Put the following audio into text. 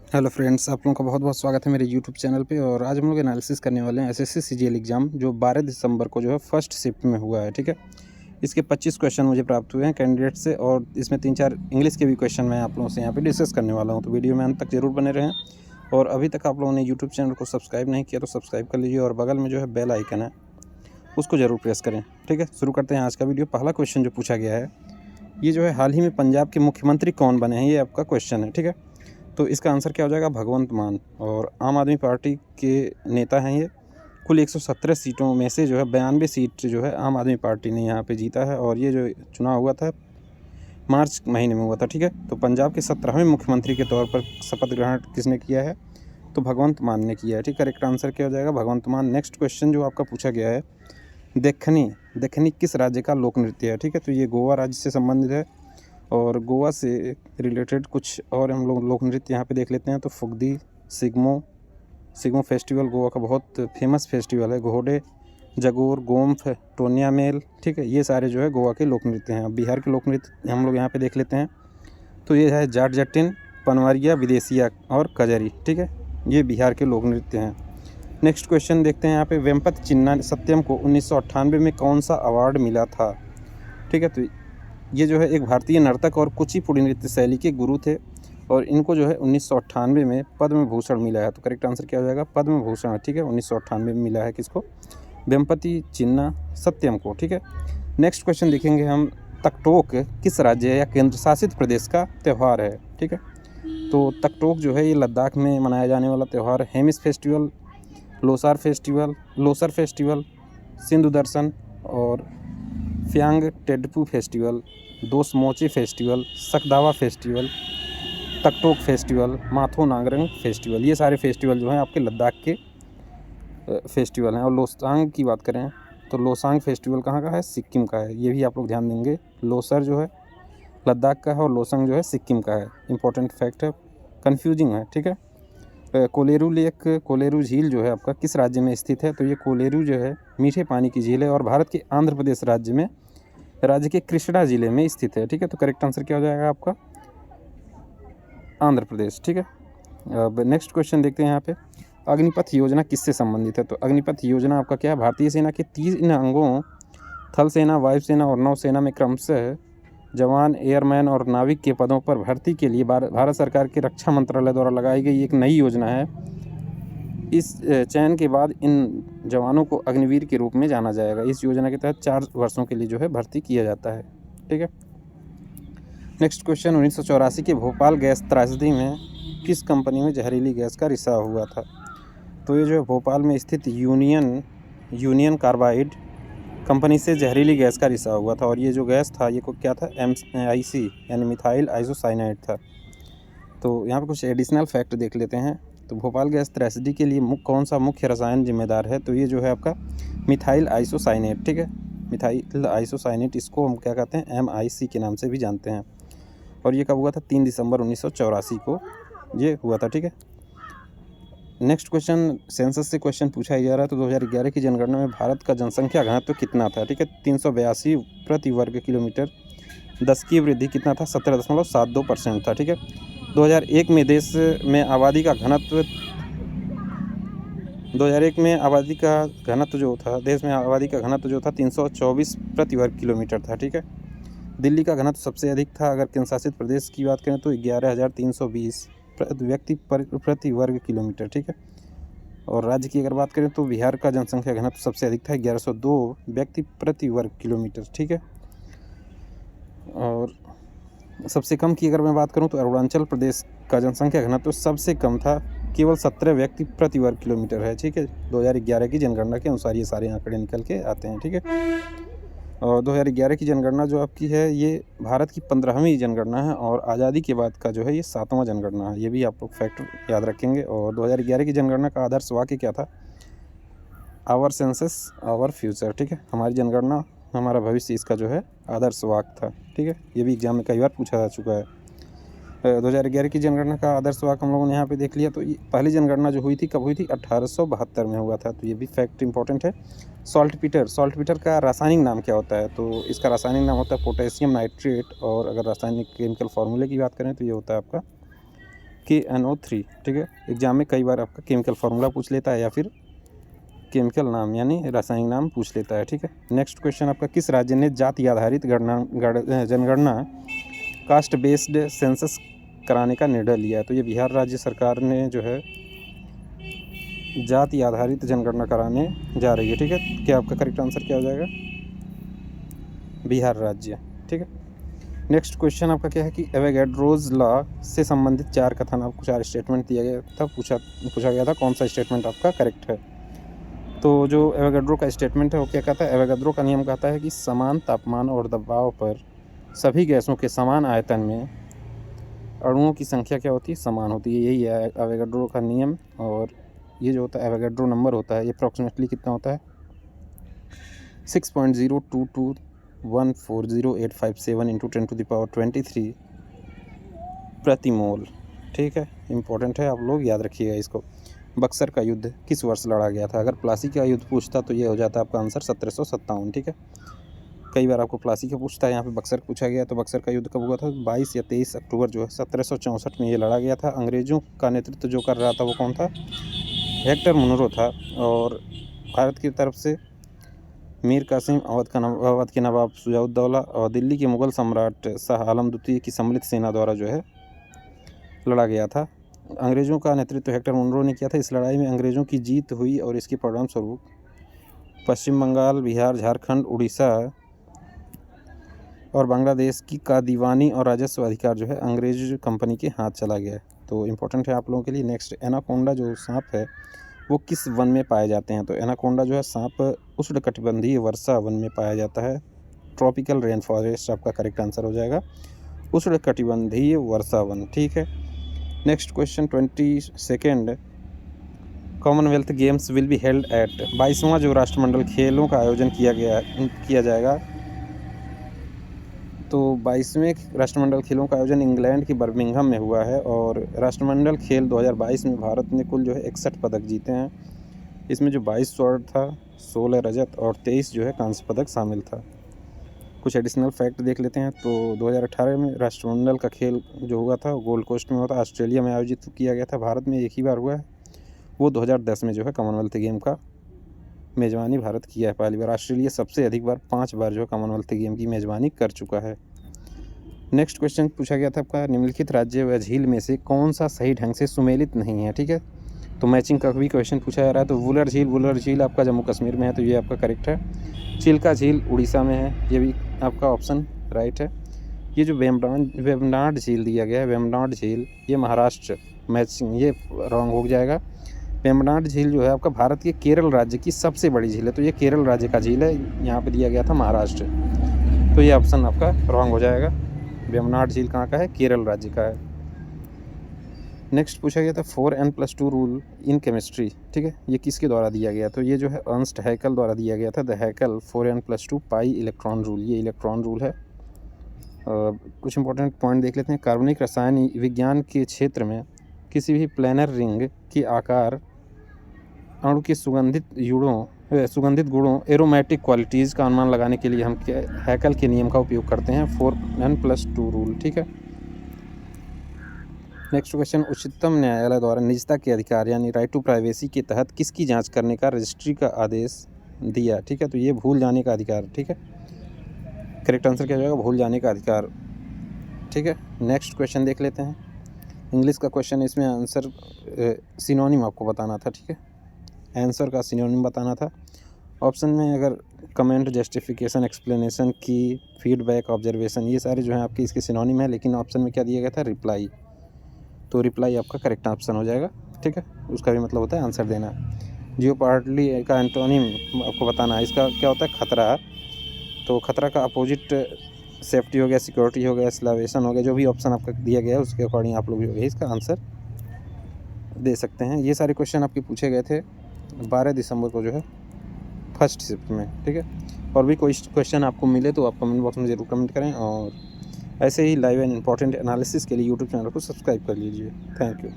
Hello friends, आप लोगों का बहुत बहुत स्वागत है मेरे यूट्यूब चैनल पे। और आज हम लोग एनालिसिस करने वाले हैं एसएससी सीजीएल एग्ज़ाम जो 12 दिसंबर को जो है फर्स्ट शिफ्ट में हुआ है। ठीक है, इसके 25 क्वेश्चन मुझे प्राप्त हुए हैं कैंडिडेट से, और इसमें 3-4 इंग्लिश के भी क्वेश्चन मैं आप लोगों से यहाँ पे डिस्कस करने वाला हूँ। तो वीडियो में अंत तक जरूर बने रहें। और अभी तक आप लोगों ने यूट्यूब चैनल को सब्सक्राइब नहीं किया तो सब्सक्राइब कर लीजिए, और बगल में जो है बेल आइकन है उसको ज़रूर प्रेस करें। ठीक है, शुरू करते हैं आज का वीडियो। पहला क्वेश्चन जो पूछा गया है, ये जो है हाल ही में पंजाब के मुख्यमंत्री कौन बने हैं, ये आपका क्वेश्चन है। ठीक है, तो इसका आंसर क्या हो जाएगा? भगवंत मान। और आम आदमी पार्टी के नेता हैं ये। कुल 117 सीटों में से जो है 92 सीट जो है आम आदमी पार्टी ने यहाँ पे जीता है, और ये जो चुनाव हुआ था मार्च महीने में हुआ था। ठीक है, तो पंजाब के 17वें मुख्यमंत्री के तौर पर शपथ ग्रहण किसने किया है? तो भगवंत मान ने किया है। ठीक, करेक्ट आंसर क्या हो जाएगा? भगवंत मान। नेक्स्ट क्वेश्चन जो आपका पूछा गया है, देखनी देखनी किस राज्य का लोक नृत्य है? ठीक है, तो ये गोवा राज्य से संबंधित है, और गोवा से रिलेटेड कुछ और हम लोग लोक नृत्य यहाँ पे देख लेते हैं। तो फुगदी, सिग्मो फेस्टिवल गोवा का बहुत फेमस फेस्टिवल है। घोड़े, जगोर, गोम्फ, टोनिया मेल। ठीक है, ये सारे जो है गोवा के लोक नृत्य हैं। अब बिहार के लोक नृत्य हम लोग यहाँ पे देख लेते हैं। तो ये है जाट जटिन, पनवारिया, विदेशिया और कजरी। ठीक है, ये बिहार के लोक नृत्य हैं। नेक्स्ट क्वेश्चन देखते हैं यहाँ पे, वेम्पति चिन्ना सत्यम को 1998 में कौन सा अवार्ड मिला था? ठीक है, तो ये जो है एक भारतीय नर्तक और कुचिपुड़ी नृत्य शैली के गुरु थे, और इनको जो है 1998 में पद्म भूषण मिला है। तो करेक्ट आंसर क्या हो जाएगा? पद्म भूषण। ठीक है, 1998 में मिला है किसको? वेम्पति चिन्ना सत्यम को। ठीक है, नेक्स्ट क्वेश्चन देखेंगे हम, तकटोक किस राज्य या केंद्र शासित प्रदेश का त्यौहार है? ठीक है, तो तकटोक जो है ये लद्दाख में मनाया जाने वाला त्यौहार है। हेमिस फेस्टिवल, लोसर फेस्टिवल, सिंधु दर्शन और Phyang Tsedup festival, Dosmoche festival, Sakadawa festival, Takthok festival, Matho Nagrang festival. ये सारे फेस्टिवल जो हैं आपके लद्दाख के फेस्टिवल हैं। और लोसांग की बात करें तो लोसांग फेस्टिवल कहाँ का है? सिक्किम का है। ये भी आप लोग ध्यान देंगे। लोसर जो है लद्दाख का है, और लोसांग जो है सिक्किम का है। इंपॉर्टेंट फैक्ट है, कन्फ्यूजिंग है। ठीक है, कोलेरू लेक, कोलेरू झील जो है आपका किस राज्य में स्थित है? तो ये कोलेरू जो है मीठे पानी की झील है, और भारत के आंध्र प्रदेश राज्य के कृष्णा जिले में स्थित है। ठीक है, तो करेक्ट आंसर क्या हो जाएगा आपका? आंध्र प्रदेश। ठीक है, अब नेक्स्ट क्वेश्चन देखते हैं यहाँ पे, अग्निपथ योजना किससे संबंधित है? तो अग्निपथ योजना आपका क्या है? भारतीय सेना के 3 अंगों थल सेना, वायुसेना और नौसेना में क्रमशः जवान, एयरमैन और नाविक के पदों पर भर्ती के लिए भारत सरकार के रक्षा मंत्रालय द्वारा लगाई गई एक नई योजना है। इस चयन के बाद इन जवानों को अग्निवीर के रूप में जाना जाएगा। इस योजना के तहत 4 वर्षों के लिए जो है भर्ती किया जाता है। ठीक है, नेक्स्ट क्वेश्चन, 1984 के भोपाल गैस त्रासदी में किस कंपनी में जहरीली गैस का रिसाव हुआ था? तो ये जो है भोपाल में स्थित यूनियन कार्बाइड कंपनी से जहरीली गैस का रिसाव हुआ था, और ये जो गैस था ये को क्या था? MIC यानी मिथाइल आइसोसाइनाइड था। तो यहाँ पे कुछ एडिशनल फैक्ट देख लेते हैं। तो भोपाल गैस त्रैसदी के लिए कौन सा मुख्य रसायन जिम्मेदार है? तो ये जो है आपका मिथाइल आइसोसाइनेट। ठीक है, मिथाइल आइसोसाइनेट, इसको हम क्या कहते हैं? MIC के नाम से भी जानते हैं। और ये कब हुआ था? 3 दिसंबर 1984 को ये हुआ था। ठीक है, नेक्स्ट क्वेश्चन, सेंसस से क्वेश्चन पूछा जा रहा है। तो 2011 की जनगणना में भारत का जनसंख्या घनत्व कितना था? ठीक है, 382 प्रति वर्ग किलोमीटर। 10 की वृद्धि कितना था? 17.72% था। ठीक है, 2001 में देश में आबादी का घनत्व 2001 में आबादी का घनत्व जो था, देश में आबादी का घनत्व जो था 324 प्रति वर्ग किलोमीटर था। ठीक है, दिल्ली का घनत्व सबसे अधिक था। अगर केंद्र शासित प्रदेश की बात करें तो 11,320 व्यक्ति प्रति वर्ग किलोमीटर। ठीक है, और राज्य की अगर बात करें तो बिहार का जनसंख्या घनत्व सबसे अधिक था, 1102 व्यक्ति प्रति वर्ग किलोमीटर। ठीक है, और सबसे कम की अगर मैं बात करूं तो अरुणाचल प्रदेश का जनसंख्या घनत्व सबसे कम था, केवल 17 व्यक्ति प्रति वर्ग किलोमीटर है। ठीक है, 2011 की जनगणना के अनुसार ये सारे आंकड़े निकल के आते हैं। ठीक है, और 2011 की जनगणना जो आपकी है ये भारत की 15वीं जनगणना है, और आज़ादी के बाद का जो है ये 7वां जनगणना है। ये भी आप लोग फैक्ट याद रखेंगे। और 2011 की जनगणना का आदर्श वाक्य क्या था? Our census our future. ठीक है, हमारी जनगणना हमारा भविष्य, इसका जो है आदर्श वाक्य था। ठीक है, ये भी एग्जाम में कई बार पूछा जा चुका है। 2011 की जनगणना का आदर्श वाक्य हम लोगों ने यहाँ पे देख लिया। तो ये पहली जनगणना जो हुई थी कब हुई थी? 1872 में हुआ था। तो ये भी फैक्ट इंपॉर्टेंट है। सॉल्टपीटर का रासायनिक नाम क्या होता है? तो इसका रासायनिक नाम होता है पोटेशियम नाइट्रेट, और अगर रासायनिक केमिकल फार्मूले की बात करें तो ये होता है आपका KNO3, ठीक है। एग्जाम में कई बार आपका केमिकल फार्मूला पूछ लेता है या फिर केमिकल नाम यानी रासायनिक नाम पूछ लेता है, ठीक है। नेक्स्ट क्वेश्चन आपका, किस राज्य ने जाति आधारित जनगणना कास्ट बेस्ड सेंसस कराने का निर्णय लिया है? तो ये बिहार राज्य सरकार ने जो है जाति आधारित जनगणना कराने जा रही है, ठीक है। क्या आपका करेक्ट आंसर क्या हो जाएगा? बिहार राज्य, ठीक है। नेक्स्ट क्वेश्चन आपका क्या है कि एवोगैड्रोज लॉ से संबंधित 4 कथन, आपको 4 स्टेटमेंट दिया गया था, पूछा गया था कौन सा स्टेटमेंट आपका करेक्ट है। तो जो एवोगैड्रो का स्टेटमेंट है वो क्या कहता है? एवोगैड्रो का नियम कहता है कि समान तापमान और दबाव पर सभी गैसों के समान आयतन में अणुओं की संख्या क्या होती है? समान होती है। यही है एवोगैड्रो का नियम। और ये जो होता है एवोगैड्रो नंबर होता है, ये अप्रॉक्सीमेटली कितना होता है? 6.022140,857 × 10⁻23 प्रति मोल, ठीक है। इंपॉर्टेंट है, आप लोग याद रखिएगा इसको। बक्सर का युद्ध किस वर्ष लड़ा गया था? अगर प्लासी का युद्ध पूछता तो ये हो जाता आपका आंसर 1757, ठीक है। कई बार आपको प्लासी का पूछता है, यहाँ पे बक्सर पूछा गया, तो बक्सर का युद्ध कब हुआ था? 22 या 23 अक्टूबर जो है 1764 में ये लड़ा गया था। अंग्रेज़ों का नेतृत्व जो कर रहा था वो कौन था? हेक्टर मुनरो था। और भारत की तरफ से मीर कासिम, अवध के नवाब शुजाउद्दौला और दिल्ली के मुग़ल सम्राट शाह आलम द्वितीय की सम्मिलित सेना द्वारा जो है लड़ा गया था। अंग्रेज़ों का नेतृत्व हेक्टर मुनरो ने किया था। इस लड़ाई में अंग्रेज़ों की जीत हुई और इसके परिणाम स्वरूप पश्चिम बंगाल, बिहार, झारखंड, उड़ीसा और बांग्लादेश का दीवानी और राजस्व अधिकार जो है अंग्रेज कंपनी के हाथ चला गया है। तो इम्पोर्टेंट है आप लोगों के लिए। नेक्स्ट, एनाकोंडा जो सांप है वो किस वन में पाए जाते हैं? तो एनाकोंडा जो है सांप उष्णकटिबंधीय वर्षा वन में पाया जाता है। ट्रॉपिकल रेन फॉरेस्ट आपका करेक्ट आंसर हो जाएगा, उष्णकटिबंधीय वर्षा वन, ठीक है। Next question 22 commonwealth games will be held at, 22वां जो राष्ट्रमंडल खेलों का आयोजन किया जाएगा। तो 22वें राष्ट्रमंडल खेलों का आयोजन इंग्लैंड के बर्मिंघम में हुआ है। और राष्ट्रमंडल खेल 2022 में भारत ने कुल जो है 61 पदक जीते हैं। इसमें जो 22 स्वर्ण था, 16 रजत और 23 जो है कांस्य पदक शामिल था। कुछ एडिशनल फैक्ट देख लेते हैं। तो 2018 में राष्ट्रमंडल का खेल जो हुआ था गोल्ड कोस्ट में हुआ था, ऑस्ट्रेलिया में आयोजित किया गया था। भारत में एक ही बार हुआ है, वो 2010 में जो है कॉमनवेल्थ गेम का मेज़बानी भारत किया है पहली बार। ऑस्ट्रेलिया सबसे अधिक बार 5 बार जो है कॉमनवेल्थ गेम की मेज़बानी कर चुका है। नेक्स्ट क्वेश्चन पूछा गया था आपका, निम्नलिखित राज्य व झील में से कौन सा सही ढंग से सुमेलित नहीं है, ठीक है। तो मैचिंग का भी क्वेश्चन पूछा जा रहा है। तो वुलर झील आपका जम्मू कश्मीर में है, तो ये आपका करेक्ट है। चिल्का झील उड़ीसा में है, ये भी आपका ऑप्शन राइट है। ये जो वेम्बनाड झील दिया गया है, वेम्बनाड झील, ये महाराष्ट्र, मैचिंग ये रॉन्ग हो जाएगा। वेम्बनाड झील जो है आपका भारत के केरल राज्य की सबसे बड़ी झील है, तो ये केरल राज्य का झील है, यहाँ पे दिया गया था महाराष्ट्र, तो ये ऑप्शन आपका रॉन्ग हो जाएगा। वेम्बनाड झील कहाँ का है? केरल राज्य का है। नेक्स्ट पूछा गया था 4n+2 रूल इन केमिस्ट्री, ठीक है, ये किसके द्वारा दिया गया? तो ये जो है अर्नस्ट हैकल द्वारा दिया गया था। The Huckel 4n+2 pi electron rule, ये इलेक्ट्रॉन रूल है। कुछ इंपॉर्टेंट पॉइंट देख लेते हैं। कार्बनिक रसायन विज्ञान के क्षेत्र में किसी भी प्लेनर रिंग के आकार, अणु के सुगंधित गुणों एरोमेटिक क्वालिटीज़ का अनुमान लगाने के लिए हम हैकल के नियम का उपयोग करते हैं, 4n+2 रूल, ठीक है। नेक्स्ट क्वेश्चन, उच्चतम न्यायालय द्वारा निजता के अधिकार यानी राइट टू प्राइवेसी के तहत किसकी जांच करने का रजिस्ट्री का आदेश दिया, ठीक है। तो ये भूल जाने का अधिकार, ठीक है। करेक्ट आंसर क्या हो जाएगा? भूल जाने का अधिकार, ठीक है। नेक्स्ट क्वेश्चन देख लेते हैं। इंग्लिश का क्वेश्चन, इसमें आंसर सिनोनिम आपको बताना था, ठीक है। आंसर का सिनोनिम बताना था। ऑप्शन में अगर कमेंट, जस्टिफिकेशन, एक्सप्लेनेशन, की, फीडबैक, ऑब्जर्वेशन, ये सारे जो हैं आपके इसके सिनोनिम है। लेकिन ऑप्शन में क्या दिया गया था? रिप्लाई। तो रिप्लाई आपका करेक्ट ऑप्शन हो जाएगा, ठीक है। उसका भी मतलब होता है आंसर देना। जियोपार्डली का एंटोनिम आपको बताना है। इसका क्या होता है? खतरा। तो खतरा का अपोजिट सेफ्टी हो गया, सिक्योरिटी हो गया, स्लावेशन हो गया। जो भी ऑप्शन आपका दिया गया है उसके अकॉर्डिंग आप लोग जो है इसका आंसर दे सकते हैं। ये सारे क्वेश्चन आपके पूछे गए थे 12 दिसंबर को जो है फर्स्ट शिफ्ट में, ठीक है। और भी कोई क्वेश्चन आपको मिले तो आप कमेंट बॉक्स में ज़रूर कमेंट करें। और ऐसे ही लाइव एंड इंपॉर्टेंट एनालिसिस के लिए यूट्यूब चैनल को सब्सक्राइब कर लीजिए। Thank you.